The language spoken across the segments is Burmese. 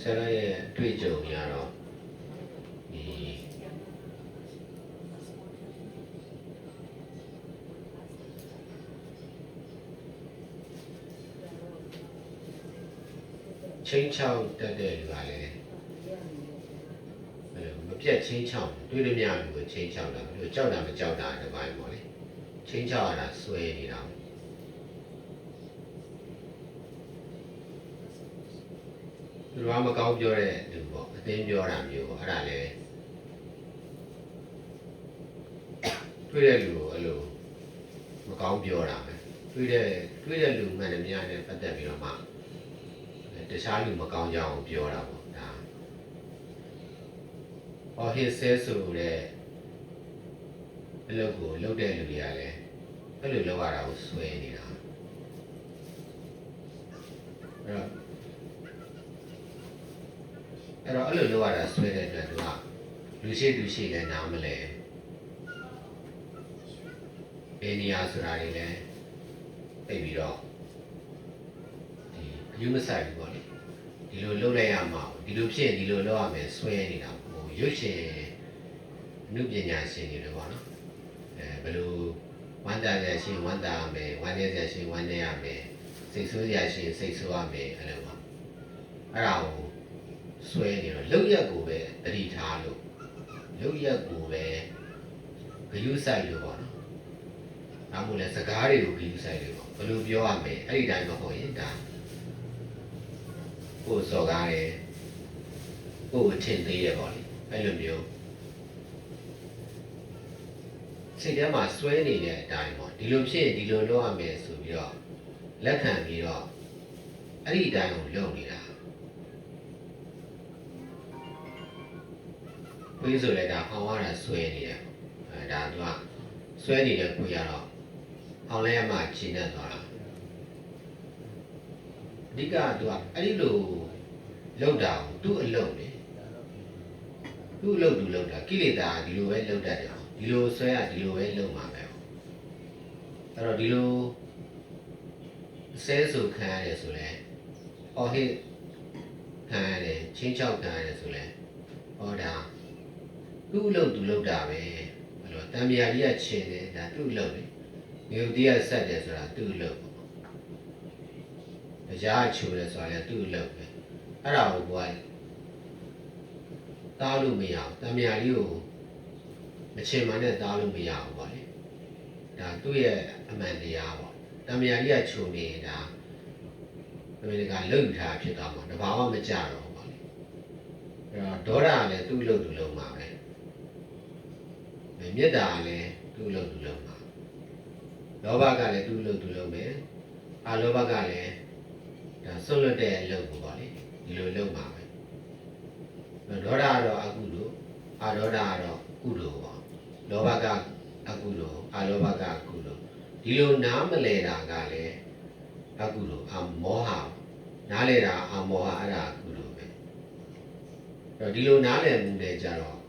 ဆရာရဲ့တွေ့ကြုံရတော့ဒီချင်းချောက်တက်တဲ့လူကလည်းမပြတ်ချင်းချောက်တွေ့လို့မရဘူးကိုချင်းချောက်တာလို့ကြောက်တာမကြောက်တာတပိုင်းပေါ့လေချင်းချောက်ရတာဆွဲနေတာသူကမကောင်းပြောတဲ့လူပေါ့အသိပြောတာမျိုးပေါ့အဲ့ဒါလေတွေ့တဲ့လူကိုအဲ့လိုမကောင်းပြောတာပဲတွေ့တဲ့လူမှန်တယ်များနဲ့ပတ်သက်ပြီးတော့မှတခြားလူမကောင်းကြောင်းပြောတာပေါ့ဒါဟောဟစ်ဆဲဆိုတဲ့အလုပ်ကိုလုပ်တဲ့လူတွေကလည်းအဲ့လိုလုပ်ရတာကိုဆွဲနေတာအဲ့တော့အဲ့လိုလုပ်ရတာဆွဲတဲ့အတွက်သူကလူရှိလည်းနားမလဲဘယ်နေရာဆိုတာတွေလည်းသိပြီးတော့ဒီအယူမဆိုင်ဘူးပေါ့လေဒီလိုလုပ်လိုက်ရမှာဒီလိုဖြစ်ဒီလိုလုပ်ရမယ်ဆွဲနေတာဟိုရွှေရှင်အမှုပညာရှင်တွေလည်းပေါ့နော်ဘယ်လိုဝမ်းသာရရှင်ဝမ်းသာရမယ်ဝမ်းနည်းရရှင်ဝမ်းနည်းရမယ်စိတ်ဆိုးရရှင်စိတ်ဆိုးရမယ်အဲ့လိုပေါ့အဲ့ဒါကိုဆွဲနေတော့လောက်ရက်ကိုပဲတတိထားလို့လောက်ရက်ကိုပဲဂယုဆိုင်လို့ပေါ့နော်။ဒါမှမဟုတ်လဲစကားတွေကိုဂယုဆိုင်လို့ပေါ့ဘယ်လိုပြောရမလဲအဲ့ဒီတိုင်းမဟုတ်ရင်ဒါကိုယ်စော်ကားတယ်ကိုယ်ထင်သေးတယ်ပေါ့လေအဲ့လိုမျိုးစိတ်ထဲမှာစွဲနေတဲ့အတိုင်းပေါ့ဒီလိုဖြစ်ရင်ဒီလိုလုပ်ရမယ်ဆိုပြီးတော့လက်ခံပြီးတော့အဲ့ဒီအတိုင်းကိုလုပ်နေတာခွေးဆိုလည်းဒါဟောင်းရတာဆွဲနေတယ်ဒါသူကဆွဲနေတဲ့ခွေးရတော့ဟောင်းလဲမှရှင်းတတ်သွားတာအဓိကသူကအဲ့ဒီလိုလောက်တာကိုသူ့အလုပ်လေသူ့အလုပ်သူလောက်တာကိလေသာဒီလိုပဲလောက်တတ်တယ်ဒီလိုဆွဲရဒီလိုပဲလုပ်မှာပဲအဲ့တော့ဒီလိုဆဲဆိုခံရတယ်ဆိုလဲဟောဟိခံရတယ်ချင်းချောက်ခံရတယ်ဆိုလဲဟောဒါသူ့အလုပ်သူလုပ်တာပဲဘယ်လိုတံမြာကြီးကချင်းတယ်ဒါသူ့အလုပ်လေမြို့တီးကဆက်တယ်ဆိုတာသူ့အလုပ်ပေါ့တရားချိုးတယ်ဆိုတာလည်းသူ့အလုပ်ပဲအဲ့ဒါကိုကတားလို့မရဘူးတံမြာကြီးကိုမချင်မှနဲ့တားလို့မရဘူးပေါ့လေဒါသူ့ရဲ့အမှန်တရားပေါ့တံမြာကြီးကချိုးနေတာအမေရိကန်လှုပ်ထားဖြစ်သွားမှာတဘာမှမကြတော့ဘူးပေါ့လေအဲ့တော့ဒေါသကလည်းသူ့အလုပ်သူလုပ်မှာပဲမေတ္တာကလည်းသူ့အလုပ်သူလုပ်မှာလောဘကလည်းသူ့အလုပ်သူလုပ်မယ်အာလောဘကလည်းဒါဆွတ်လွတ်တဲ့အလုပ်ကိုပေါ့လေဒီလိုလုပ်မှာပဲဒေါသကတော့အကုသိုလ်အာဒေါသကတော့ကုသိုလ်ပေါ့လောဘကအကုသိုလ်အာလောဘကအကုသိုလ်ဒီလိုနားမလဲတာကလည်းအကုသိုလ်အမောဟနားလဲတာအမောဟအဲ့ဒါအကုသိုလ်ပဲအဲ့တော့ဒီလိုနားလည်မှုတွေကြတော့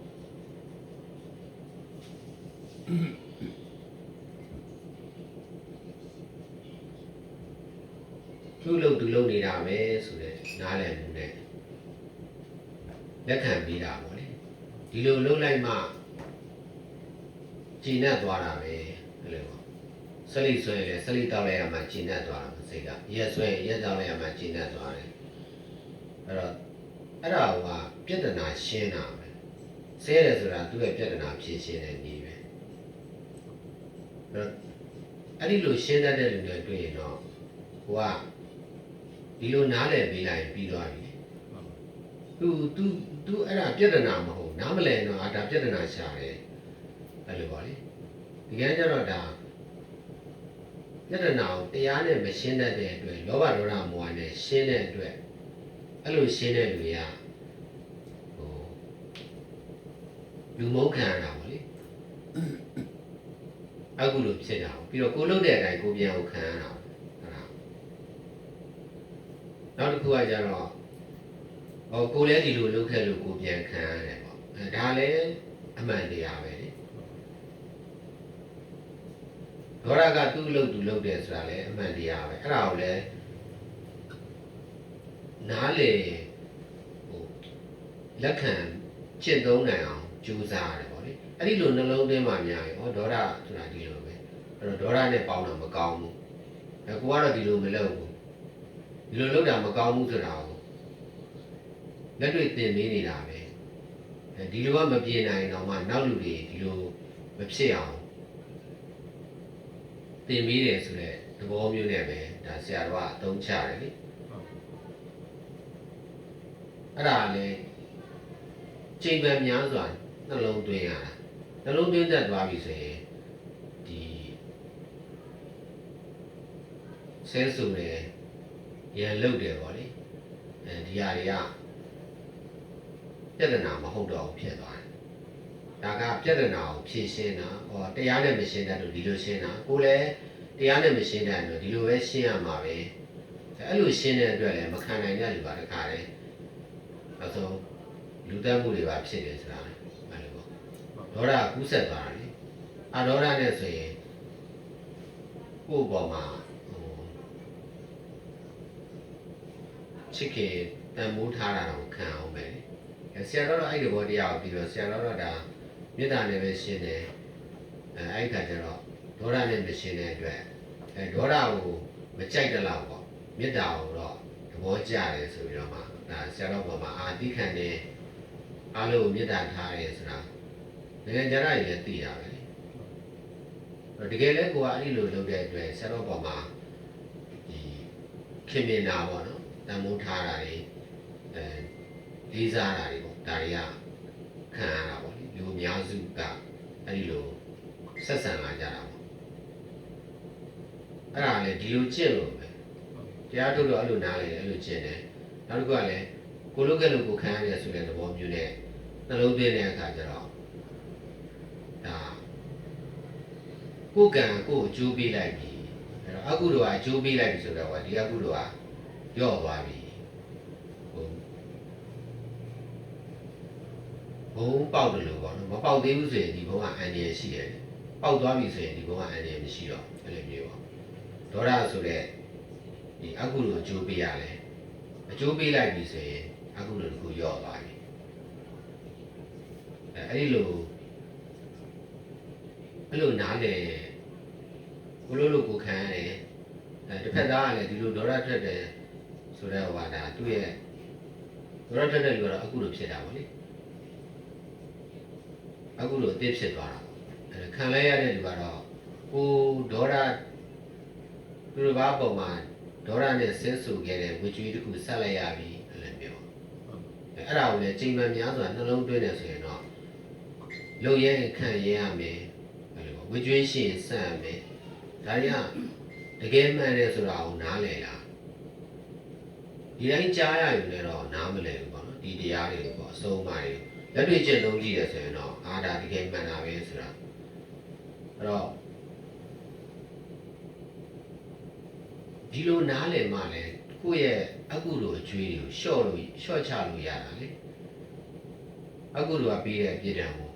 သူ့လုပ်သူလုပ်နေတာပဲဆိုတဲ့နားလည်မှုနဲ့လက်ခံပြီးတာပေါ့လေဒီလိုလုပ်လိုက်မှကျဉ်တ်သွားတာပဲအဲ့လိုပေါ့ဆလိဆွဲလေဆလိတောက်လိုက်ရမှကျဉ်တ်သွားတာစိတ်ကရက်ဆွဲရက်တောက်လိုက်ရမှကျဉ်တ်သွားတယ်အဲ့တော့အဲ့ဒါကပြဿနာရှင်းတာပဲဆဲတယ်ဆိုတာသူ့ရဲ့ပြဿနာဖြေရှင်းတဲ့နည်းပဲအဲ့ဒီလိုရှင်းတတ်တဲ့လူတွေတွေ့ရင်တော့ကိုကဒီလိုနားလည်ပေးလိုက်ပြီးသွားပြီသူအဲ့ဒါပြဿနာမဟုတ်နားမလည်တော့ဒါပြဿနာရှာတယ်အဲ့လိုပါလေဒီကနေ့ကျတော့ဒါပြဿနာကိုတရားနဲ့မရှင်းတတ်တဲ့အတွက်လောဘဒေါသမောဟနဲ့ရှင်းတဲ့အတွက်အဲ့လိုရှင်းတဲ့လူတွေကဟိုလူမုန်းခံရတာပါလေအခုလိုဖြစ်တာပြီးတော့ကိုလုပ်တဲ့အတိုင်းကိုပြန်ကိုခံရတာဟုတ်လားနောက်တစ်ခုကကျတော့ဟောကိုလည်းဒီလိုလုပ်ခဲ့လို့ကိုပြန်ခံရတယ်ပေါ့ဒါလည်းအမှန်တရားပဲလေဒေါသကသူ့လုပ်သူလုပ်တယ်ဆိုတာလည်းအမှန်တရားပဲအဲ့ဒါကိုလည်းနားလေ လက်ခံကျင့်သုံးနိုင်အောင်ကြိုးစားရတယ်ပေါ့လေအဲ့ဒီလိုနှလုံးသွင်းမှများရင်ဒေါသဆိုတာဒီလိုပဲအဲ့တော့ဒေါသနဲ့ပေါင်းတာမကောင်းဘူးကိုကတော့ဒီလိုမလုပ်ဘူးဒီလိုလုပ်တာမကောင်းဘူးဆိုတာကိုလက်တွေ့သင်ပေးနေတာပဲဒီလိုကမပြေနိုင်တော့မှနောက်လူတွေဒီလိုမဖြစ်အောင်သင်ပေးတယ်ဆိုတဲ့သဘောမျိုးနဲ့ပဲဒါဆရာတော်ကအသုံးချတယ်လေအဲ့ဒါလည်းချိန်ပန်များစွာနှလုံးသွင်းရတာနှလုံးသွင်းတတ်သွားပြီဆိုရင်ဒီဆဲဆိုတယ်ရန်လုတ်တယ်ပေါ့လေဒီဟာတွေကပြဿနာမဟုတ်တော့ဘူးဖြစ်သွားတယ်ဒါကပြဿနာကိုဖြေရှင်းတာဟောတရားနဲ့မရှင်းတတ်လို့ဒီလိုရှင်းတာကိုလည်းတရားနဲ့မရှင်းတတ်လို့ဒီလိုပဲရှင်းရမှာပဲအဲ့လိုရှင်းတဲ့အတွက်လည်းမခံနိုင်တဲ့လူပါတခါတည်းနောက်ဆုံးလူတက်မှုတွေပါဖြစ်တယ်ဆိုတာအဲ့လိုပေါ့ဒေါသကူးဆက်သွားတာလေဒေါသနဲ့ဆိုရင်ကိုယ့်ဘောမှာချစ်ခင်တန်မိုးထားတာတော့ခံအောင်ပဲဆရာတော်အဲ့ဒီဘောတရားကိုပြီးတော့ဆရာတော်ဒါမေတ္တာနဲ့ပဲရှင်းတယ်အဲ့ဒီခါကျတော့ဒေါသနဲ့မရှင်းတဲ့အတွက်ဒေါသကိုမကြိုက်တဲ့လောက်ပေါ့မေတ္တာကိုတော့သဘောကျတယ်ဆိုပြီးတော့မှဒါဆရာတော်ဘောမှာအာတိခံတယ်အားလုံးမေတ္တာထားတယ်ဆိုတာတကယ်ကြရရင်လည်းသိရပဲတကယ်လည်းကိုကအဲ့ဒီလိုလုပ်တဲ့အတွက်ဆရာတော်ဘောမှာဒီခင်မင်နာပေါ့နော်တန်မိုးထားတာတွေလေးစားတာတွေပေါ့ဒါတွေကခံရတာပေါ့လူအများစုကအဲ့ဒီလိုဆက်ဆံလာကြတာပေါ့အဲ့ဒါလည်းဒီလိုကျင့်လို့ပဲတရားထုတ်လို့အဲ့လိုနားလေအဲ့လိုကျင့်တယ်နောက်တစ်ခုကလည်းကိုလုတ်ကလေးကိုခံရတယ်ဆိုတဲ့သဘောမျိုးနဲ့နှလုံးသွင်းတဲ့အခါကျတော့ဒါကိုယ်ကံကိုယ်အကျိုးပေးလိုက်ပြီအဲ့တော့အကုသိုလ်ကအကျိုးပေးလိုက်ပြီဆိုတော့ဒီအကုသိုလ်ကရော့သွားပြီဘုံပေါက်တယ်လို့ပေါ့နော်မပေါက်သေးဘူးဆိုရင်ဒီဘုံကအန္တရာယ်ရှိတယ်ပေါက်သွားပြီဆိုရင်ဒီဘုံကအန္တရာယ်မရှိတော့အဲ့လိုမျိုးပေါ့ဒေါသဆိုတဲ့ဒီအကုသိုလ်အကျိုးပေးရတယ်အကျိုးပေးလိုက်ပြီဆိုရင်အကုသိုလ်တစ်ခုရော့သွားပြီအဲ့ဒီလိုနားလေကိုလိုကိုခံရတယ်တစ်ဖက်သားကလည်းဒီလိုဒေါသထွက်တယ်ဆိုတဲ့ဟောတာသူ့ရဲ့ဒေါသထွက်တဲ့လူကတော့အကုသိုလ်ဖြစ်တာပေါ့လေအခုလိုအသစ်ဖြစ်သွားတာခံလိုက်ရတဲ့လူကတော့ဟိုဒေါသသူတို့ဘာပုံမှာဒေါသနဲ့ဆင်းဆူခဲ့တဲ့ဝိကျွေးတစ်ခုဆက်လိုက်ရပြီအဲ့လိုမျိုးအဲ့ဒါကိုလည်းချိန်မှန်များစွာနှလုံးသွင်းနေဆိုရင်တော့လုံရဲခံရရမယ်အဲ့လိုဝိကျွေးရှိရင်ဆက်ရမယ်ဒါတွေကတကယ်မှန်တယ်ဆိုတာကိုနားလည်လားဒီတိုင်းကြားရရင်လည်းတော့နားမလည်ဘူးပေါ့နော်ဒီတရားတွေပေါ့အဆုံးအမတွေလက်တွေ့ကျင့်သုံးကြည့်ရဆိုရင်တော့ဒါတကယ်မှန်တာပဲဆိုတာအဲ့တော့ဒီလိုနားလည်မှလည်းကိုယ့်ရဲ့အကုသိုလ်အကျွေးတွေကိုလျှော့ချလို့ရတာလေအကုသိုလ်ကပြီးတဲ့အပြစ်ဒဏ်ကို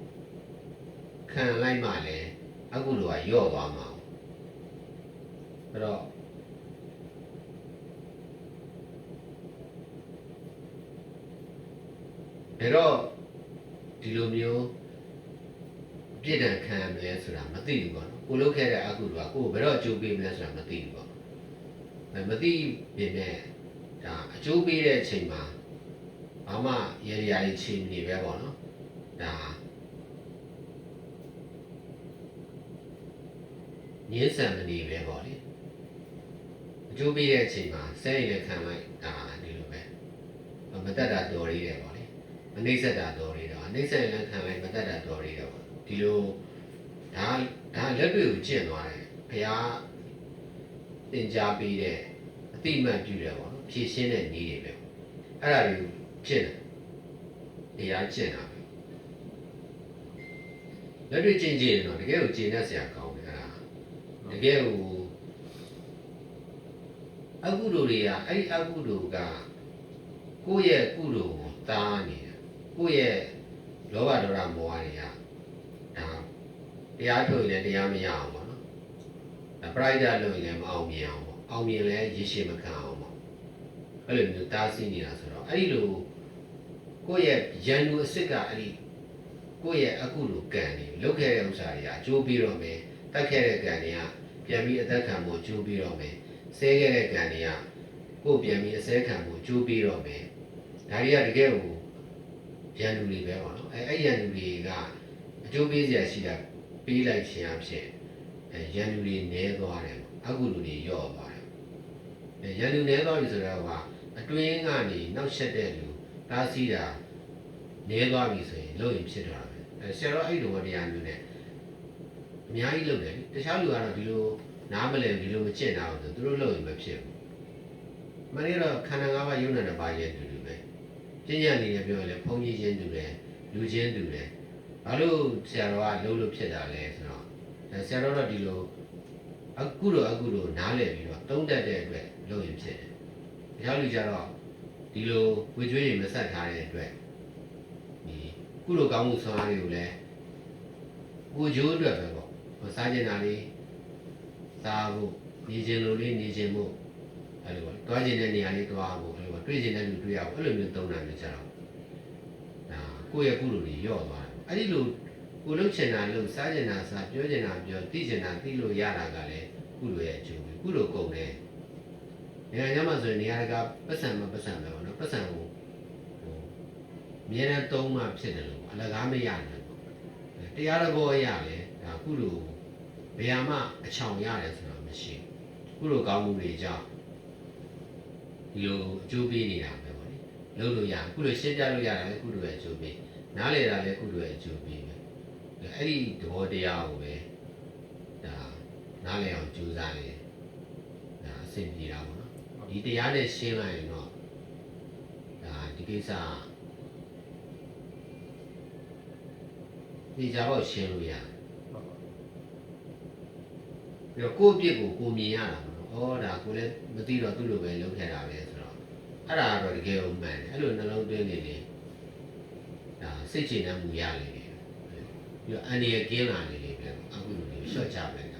ခံလိုက်မှလည်းအကုသိုလ်ကယော့သွားမှာအဲ့တော့ဒီလိုမျိုးပြစ်ဒဏ်ခံရမယ်ဆိုတာမသိဘူးပေါ့နော်ကိုလုပ်ခဲ့တဲ့အကုသိုလ်ကကိုဘယ်တော့အကျိုးပေးမလဲဆိုတာမသိဘူးပေါ့မသိပေမဲ့ဒါအကျိုးပေးတဲ့အချိန်မှာဘာမှရေရာတွေချိန်နေပဲပေါ့နော်ဒါငင်းဆန်မနေပဲပေါ့လေအကျိုးပေးတဲ့အချိန်မှာစဲရင်လည်းခံလိုက်ဒါဒီလိုပဲမတတ်တာတော်ရည်တယ်ပေါ့လေမနှိမ့်ဆက်တာတော်ရည်တော့နှိမ့်ဆက်ရင်လည်းခံလိုက်မတတ်တာတော်ရည်တော့ဒီလိုဒါလက်တွေကိုကျင့်သွားတယ်ဘုရားသင်ကြားပေးတဲ့အတိအမှန်ပြုတယ်ပေါ့နော်ဖြည့်ရှင်းတဲ့နည်းတွေပဲအဲ့ဒါတွေကိုကျင့်တယ်တရားကျင့်တာပဲလက်တွေကျင့်ကြည့်ရင်တော့တကယ်ကိုကျင့်တတ်စရာကောင်းတယ်အဲ့ဒါတကယ်ကိုအကုသိုလ်တွေကအဲ့ဒီအကုသိုလ်ကကိုယ့်ရဲ့ကုသိုလ်ကိုတားနေတယ်ကိုယ့်ရဲ့လောဘဒေါသမောဟတွေကဒါတရားထုတ်ရင်လည်းတရားမရအောင်ပေါ့နော်ဒါပရိုက်တာလုပ်ရင်လည်းမအောင်မြင်အောင်ပေါ့အောင်မြင်လည်းရည်ရှိမခံအောင်ပေါ့အဲ့လိုမျိုးတားဆီးနေတာဆိုတော့အဲ့ဒီလို ကိုယ့်ရဲ့ရန်သူအစ်စ်ကအဲ့ဒီကိုယ့်ရဲ့အခုလိုကံနေလုတ်ခဲ့တဲ့ဥစ္စာတွေကအကျိုးပေးတော့မယ်တတ်ခဲ့တဲ့ကံတွေကပြန်ပြီးအသက်ခံမှုအကျိုးပေးတော့မယ်ဆဲခဲ့တဲ့ကံတွေကကိုယ်ပြန်ပြီးအစဲခံမှုအကျိုးပေးတော့မယ်ဒါတွေကတကယ်ကိုရန်သူတွေပဲပေါ့နော်အဲ့ရန်သူတွေကအကျိုးပေးစရာရှိတာပေးလိုက်ခြင်းအဖြစ်ရန်သူတွေနည်းသွားတယ်အခုလူတွေယော့သွားတယ်ရန်သူနည်းသွားပြီဆိုတော့အတွင်းကနေနောက်ဆက်တဲ့လူတားဆီးတာနည်းသွားပြီဆိုရင်လုံရင်ဖြစ်သွားတာပဲဆရာတော်အဲ့လိုတရားမျိုးနဲ့အများကြီးလုပ်တယ်တခြားလူကတော့ဒီလိုနားမလည်ဒီလိုမကျင့်တာဆိုသူတို့လုံရင်မဖြစ်ဘူးမနေ့တော့ခန္ဓာ၅ပါးယုံနာတဲ့ပါရဲ့တူတူပဲကျင့်ကြံနေတယ်ပြောရင်လည်းဘုန်းကြီးချင်းတူတယ်လူချင်းတူတယ်ဘာလို့ဆရာတော်ကလုံးလို့ဖြစ်တာလဲဆိုတော့ဆရာတော်တော့ဒီလိုအခုတော့နားလည်ပြီးတော့တုံးတက်တဲ့အတွက်လုံရင်ဖြစ်တယ်တခြားလူကြတော့ဒီလိုဝေကျွေးတွေမဆက်ထားတဲ့အတွက်ဒီကုလိုကောင်းမှုဆွမ်းအားတွေကိုလည်းကိုကျိုးအတွက်ပဲပေါ့စားကျင်တာလေးစားဖို့နေခြင်းလိုလေးနေခြင်းဖို့အဲ့လိုပေါ့တွားကျင်တဲ့နေရာလေးတွားဖို့အဲ့လိုပေါ့တွေ့ကျင်တဲ့လူတွေ့ရဖို့အဲ့လိုမျိုးသုံးတာမျိုးကြတော့ဒါကိုယ့်ရဲ့ကုလိုတွေညော့သွားတယ်အဲ့ဒီလိုကိုလှုပ်ချင်တာလှုပ်စားကျင်တာစားပြောကျင်တာပြောသိကျင်တာသိလို့ရတာကလည်းကုလိုရဲ့အကျိုးပဲကုလိုကုန်တယ်နေရာညမှာဆိုရင်နေရာကပတ်စံပဲပေါ့နော်ပတ်စံကိုအမြဲတမ်းသုံးမှဖြစ်တယ်လို့အလကားမရနိုင်ဘူးတရားတော်ဘောရလေဒါကုလိုဘယ်မှာအချောင်ရတယ်ဆိုတော့မရှိဘူးကုလိုကောင်းမှုတွေကြောင့်ဒီလိုအကျိုးပေးနေတာပဲပေါ့လေလုပ်လို့ရကုလိုရှင်းပြလို့ရတယ်လေကုလိုရဲ့အကျိုးပေးနားလေတာလည်းကုလိုရဲ့အကျိုးပေးပဲအဲ့ဒီသဘောတရားကိုပဲဒါနားလေအောင်ကြိုးစားနေဒါအဆင်ပြေတာပေါ့နော်ဒီတရားနဲ့ရှင်းလိုက်ရင်တော့ဒါဒီကိစ္စဒီကြတော့ရှင်းလို့ရတယ်ပြီးတော့ကိုယ့်အပြစ်ကိုကိုမြင်ရတာပေါ့နော်ဩဒါကိုလည်းမသိတော့သူ့လိုပဲလုပ်ခဲ့တာပဲဆိုတော့အဲ့ဒါကတော့တကယ်ကိုမှန်တယ်အဲ့လိုနှလုံးသွင်းနေလေဒါစိတ်ချနှံမှုရလေပြီးတော့အန္တရာယ်ကင်းလာနေလေပဲအခုလိုမျိုးရှော့ချပဲ